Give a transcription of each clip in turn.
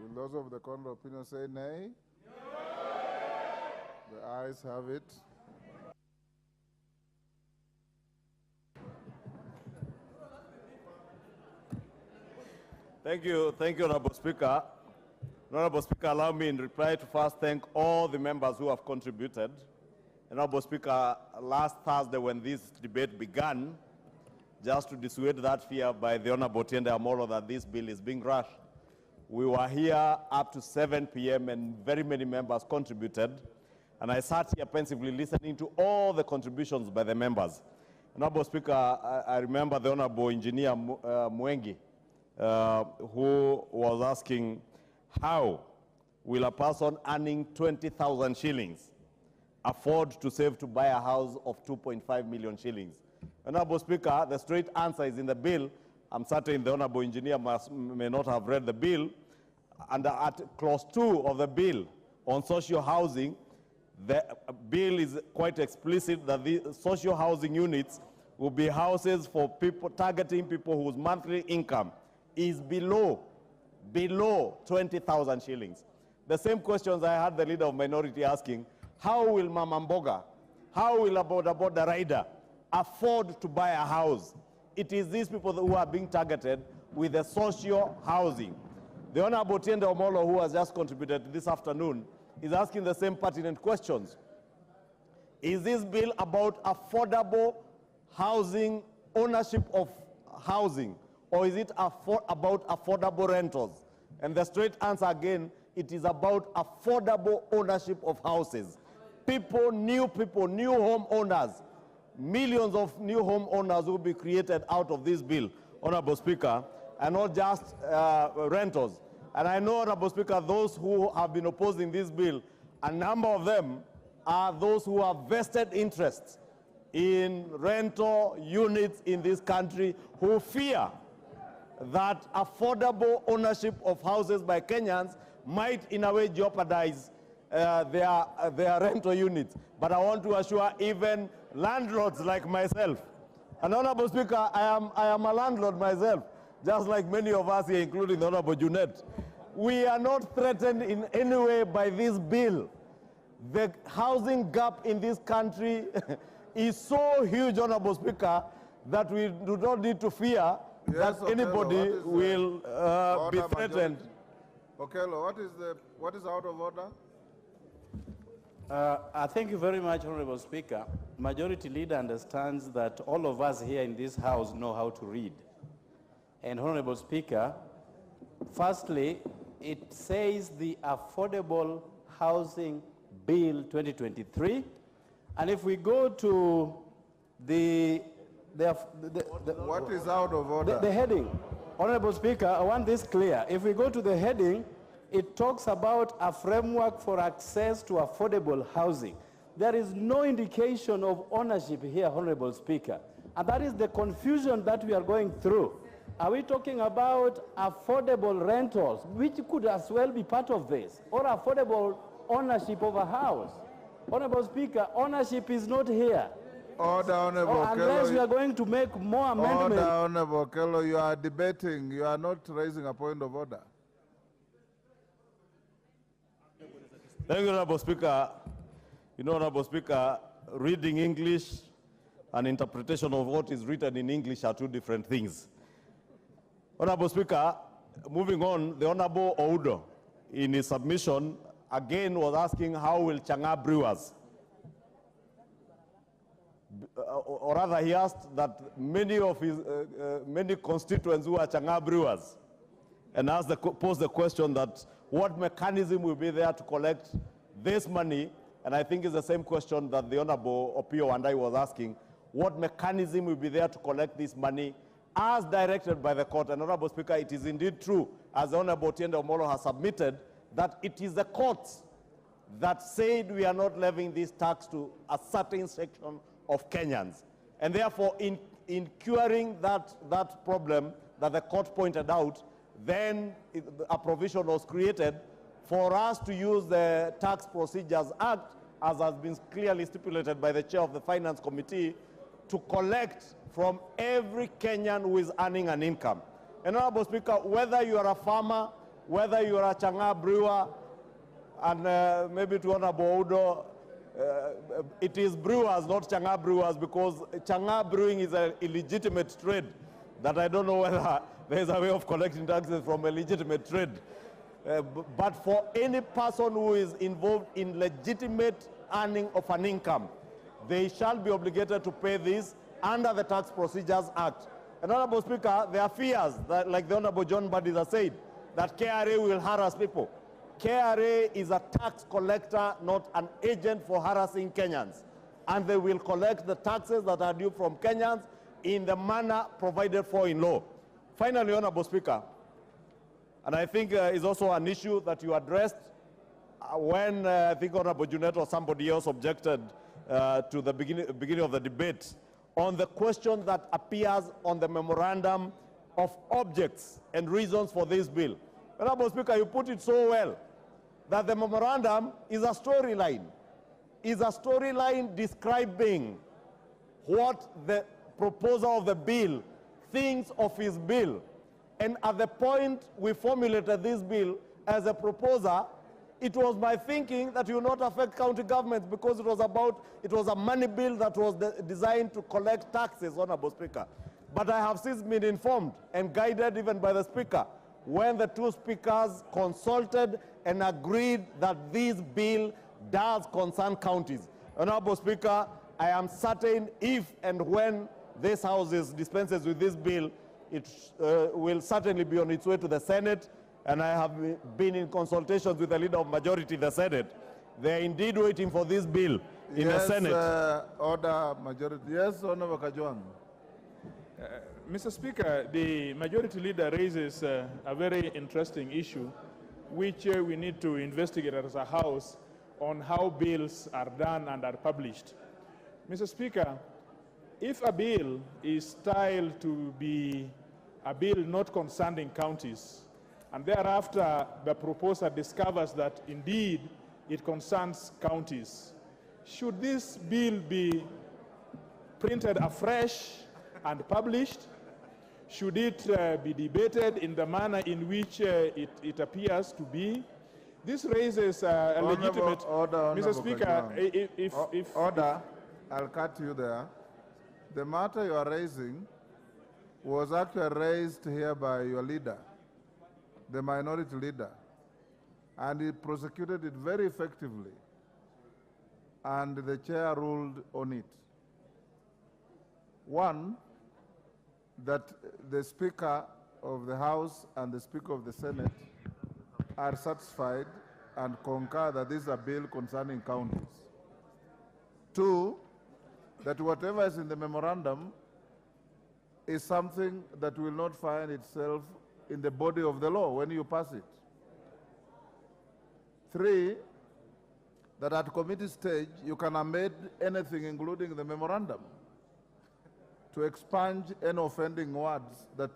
Will those of the contrary opinion say nay? The ayes have it. Thank you, Honorable Speaker. Honorable Speaker, allow me in reply to first thank all the members who have contributed. Honorable Speaker, last Thursday when this debate began, just to dissuade that fear by the Honorable Tiende Amolo that this bill is being rushed, we were here up to 7 p.m. and very many members contributed. And I sat here pensively listening to all the contributions by the members. Honorable Speaker, I remember the Honorable Engineer Mwengi, who was asking, how will a person earning 20,000 shillings afford to save to buy a house of 2.5 million shillings? Honorable Speaker, the straight answer is in the bill. I'm certain the Honorable Engineer may not have read the bill. Under clause 2 of the bill on social housing, the bill is quite explicit that the social housing units will be houses for people, targeting people whose monthly income is below 20,000 shillings. The same questions I had the leader of minority asking, how will Mama Mboga, how will a boda rider afford to buy a house? It is these people who are being targeted with the social housing. The Honorable Tiende Omolo, who has just contributed this afternoon, is asking the same pertinent questions. Is this bill about affordable housing, ownership of housing, or is it about affordable rentals? And the straight answer again, it is about affordable ownership of houses. New home owners, millions of new home owners will be created out of this bill, Honorable Speaker, and not just rentals. And I know, Honorable Speaker, those who have been opposing this bill, a number of them are those who have vested interests in rental units in this country, who fear that affordable ownership of houses by Kenyans might in a way jeopardize their rental units. But I want to assure even landlords like myself, and Honorable Speaker, I am a landlord myself, just like many of us here, including the Honorable Junet. We are not threatened in any way by this bill. The housing gap in this country is so huge, Honorable Speaker, that we do not need to fear that anybody will be threatened. Okello, what is out of order? Thank you very much, Honorable Speaker. Majority Leader understands that all of us here in this House know how to read. And Honorable Speaker, firstly, it says the Affordable Housing Bill 2023. And if we go to what is out of order? The heading. Honorable Speaker, I want this clear. If we go to the heading, it talks about a framework for access to affordable housing. There is no indication of ownership here, Honorable Speaker. And that is the confusion that we are going through. Are we talking about affordable rentals, which could as well be part of this, or affordable ownership of a house? Honorable Speaker, ownership is not here. Order, Honorable Kello. Unless we are going to make more amendments. Order, Honorable Kello, you are debating. You are not raising a point of order. Thank you, Honorable Speaker. You know, Honorable Speaker, reading English and interpretation of what is written in English are two different things. Honorable Speaker, moving on, the Honorable Oudo, in his submission, again was asking how will Changa brewers, or rather he asked that many of his, many constituents who are Changa brewers, and posed the question that what mechanism will be there to collect this money, and I think it's the same question that the Honorable Opio and I was asking, what mechanism will be there to collect this money as directed by the court? And Honorable Speaker, it is indeed true, as the Honorable Tiende Omolo has submitted, that it is the courts that said we are not levying this tax to a certain section of Kenyans. And therefore, in curing that problem that the court pointed out, then a provision was created for us to use the Tax Procedures Act, as has been clearly stipulated by the chair of the Finance Committee, to collect from every Kenyan who is earning an income. And Honorable Speaker, whether you are a farmer, whether you are a Chang'aa brewer, and maybe to Honorable Udo, it is brewers, not Chang'aa brewers, because Chang'aa brewing is an illegitimate trade that I don't know whether there is a way of collecting taxes from a legitimate trade. But for any person who is involved in legitimate earning of an income, they shall be obligated to pay this under the Tax Procedures Act. And Honorable Speaker, there are fears that, like the Honorable John Badis has said, that KRA will harass people. KRA is a tax collector, not an agent for harassing Kenyans. And they will collect the taxes that are due from Kenyans in the manner provided for in law. Finally, Honorable Speaker, and I think is also an issue that you addressed when I think Honorable Junet or somebody else objected to the beginning of the debate on the question that appears on the memorandum of objects and reasons for this bill. Honorable Speaker, you put it so well that the memorandum is a storyline. Is a storyline describing what the proposer of the bill thinks of his bill. And at the point we formulated this bill as a proposer, it was my thinking that it will not affect county governments because it was a money bill that was designed to collect taxes, Honorable Speaker. But I have since been informed and guided even by the Speaker when the two speakers consulted and agreed that this bill does concern counties. Honorable Speaker, I am certain if and when this House dispenses with this bill, it will certainly be on its way to the Senate, and I have been in consultations with the leader of majority in the Senate. They are indeed waiting for this bill in the Senate. Order majority. Yes, Honorable Kajwang. Mr. Speaker, the majority leader raises a very interesting issue, which we need to investigate as a House on how bills are done and are published. Mr. Speaker, if a bill is styled to be a bill not concerning counties, and thereafter the proposer discovers that indeed it concerns counties, should this bill be printed afresh and published? Should it be debated in the manner in which it appears to be? This raises a legitimate... Order, Mr. Speaker, Order, I'll cut you there. The matter you are raising was actually raised here by your leader, the minority leader, and he prosecuted it very effectively, and the chair ruled on it. One, that the Speaker of the House and the Speaker of the Senate are satisfied and concur that this is a bill concerning counties. Two, that whatever is in the memorandum is something that will not find itself in the body of the law when you pass it. Three, that at committee stage you can amend anything including the memorandum to expunge any offending words that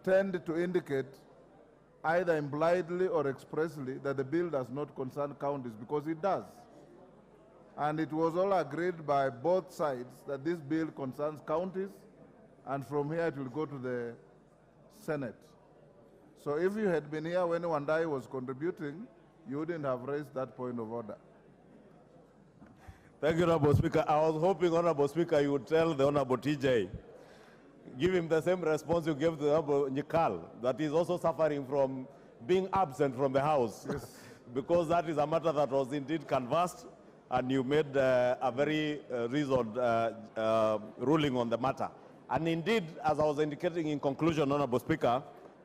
tend to indicate either impliedly or expressly that the bill does not concern counties, because it does. And it was all agreed by both sides that this bill concerns counties, and from here it will go to the Senate. So if you had been here when Wandai was contributing, you wouldn't have raised that point of order. Thank you, Honorable Speaker. I was hoping, Honorable Speaker, you would tell the Honorable TJ, give him the same response you gave to the Honorable Nikal, that is also suffering from being absent from the House. Yes. Because that is a matter that was indeed canvassed, and you made a very reasoned ruling on the matter. And indeed, as I was indicating in conclusion, Honorable Speaker,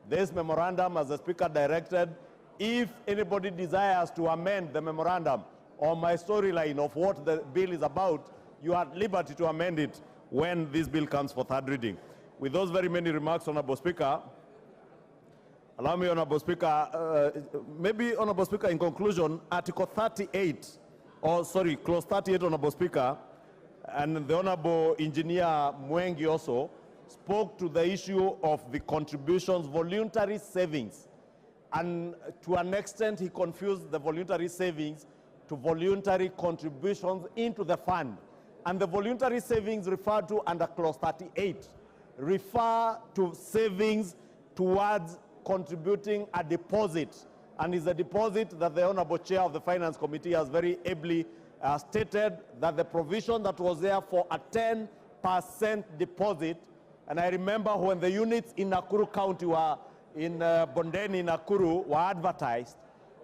this memorandum, as the Speaker directed, if anybody desires to amend the memorandum or my storyline of what the bill is about, you are at liberty to amend it when this bill comes for third reading. With those very many remarks, Honorable Speaker, allow me, Honorable Speaker, maybe, Honorable Speaker, in conclusion, Article 38, or sorry, Clause 38, Honorable Speaker, and the Honorable Engineer Mwengi also spoke to the issue of the contributions, voluntary savings. And to an extent, he confused the voluntary savings to voluntary contributions into the fund. And the voluntary savings referred to under Clause 38 refer to savings towards contributing a deposit and is a deposit that the Honorable Chair of the Finance Committee has very ably stated that the provision that was there for a 10% deposit, and I remember when the units in Nakuru County were in Bondeni, Nakuru, were advertised,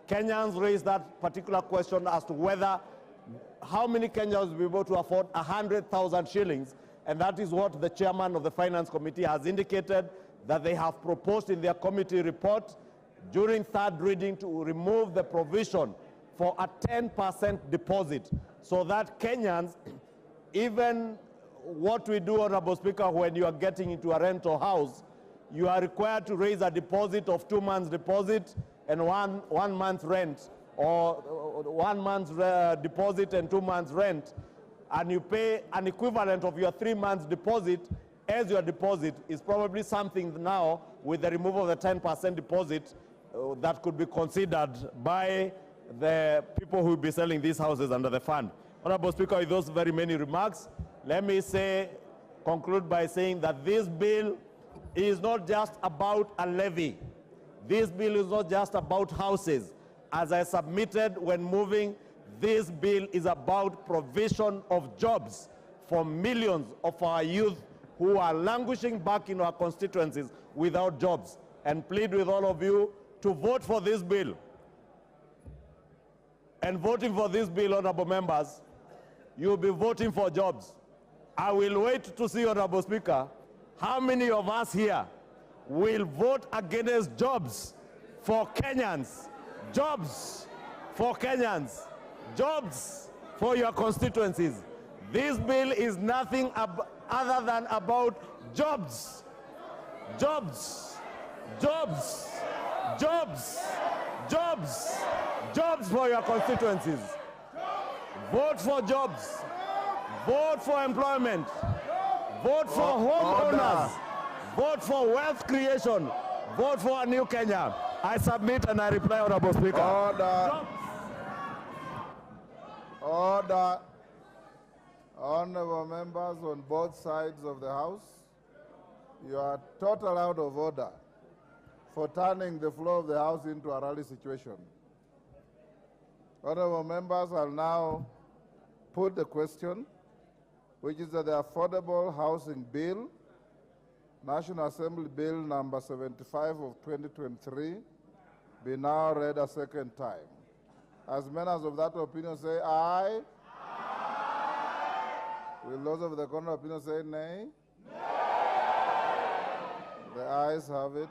Kenyans raised that particular question as to whether how many Kenyans will be able to afford 100,000 shillings, and that is what the chairman of the Finance Committee has indicated that they have proposed in their committee report during third reading to remove the provision for a 10% deposit, so that Kenyans, even what we do, Honorable Speaker, when you are getting into a rental house, you are required to raise a deposit of 2 months deposit and one month rent, or 1 month's deposit and 2 months rent, and you pay an equivalent of your 3 months deposit as your deposit, is probably something now with the removal of the 10% deposit that could be considered by the people who will be selling these houses under the fund. Honorable Speaker, with those very many remarks, let me conclude by saying that this bill is not just about a levy. This bill is not just about houses. As I submitted when moving, this bill is about provision of jobs for millions of our youth who are languishing back in our constituencies without jobs, and plead with all of you to vote for this bill. And voting for this bill, honorable members, you'll be voting for jobs. I will wait to see, Honorable Speaker, how many of us here will vote against jobs for Kenyans, jobs for Kenyans, jobs for your constituencies. This bill is nothing other than about jobs, jobs, jobs, jobs, jobs, jobs for your constituencies. Vote for jobs. Vote for employment. Vote for homeowners. Vote for wealth creation. Vote for a new Kenya. I submit and I reply, Honorable Speaker. Order. Order. Honorable members on both sides of the House, you are total out of order for turning the floor of the House into a rally situation. Honorable members, I'll now put the question, which is that the Affordable Housing Bill, National Assembly Bill number 75 of 2023, be now read a second time. As members of that opinion say aye. Aye. Will those of the contrary opinion say nay? Nay. The ayes have it.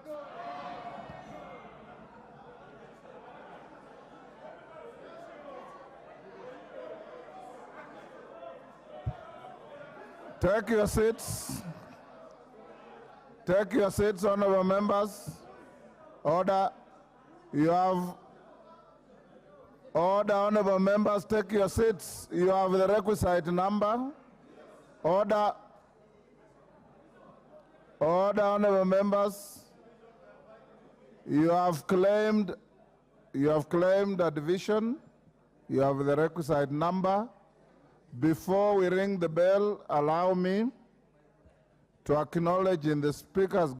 Take your seats. Take your seats, honorable members. Order. You have order, honorable members. Take your seats. You have the requisite number. Order. Order, honorable members. You have claimed a division. You have the requisite number. Before we ring the bell, allow me to acknowledge in the Speaker's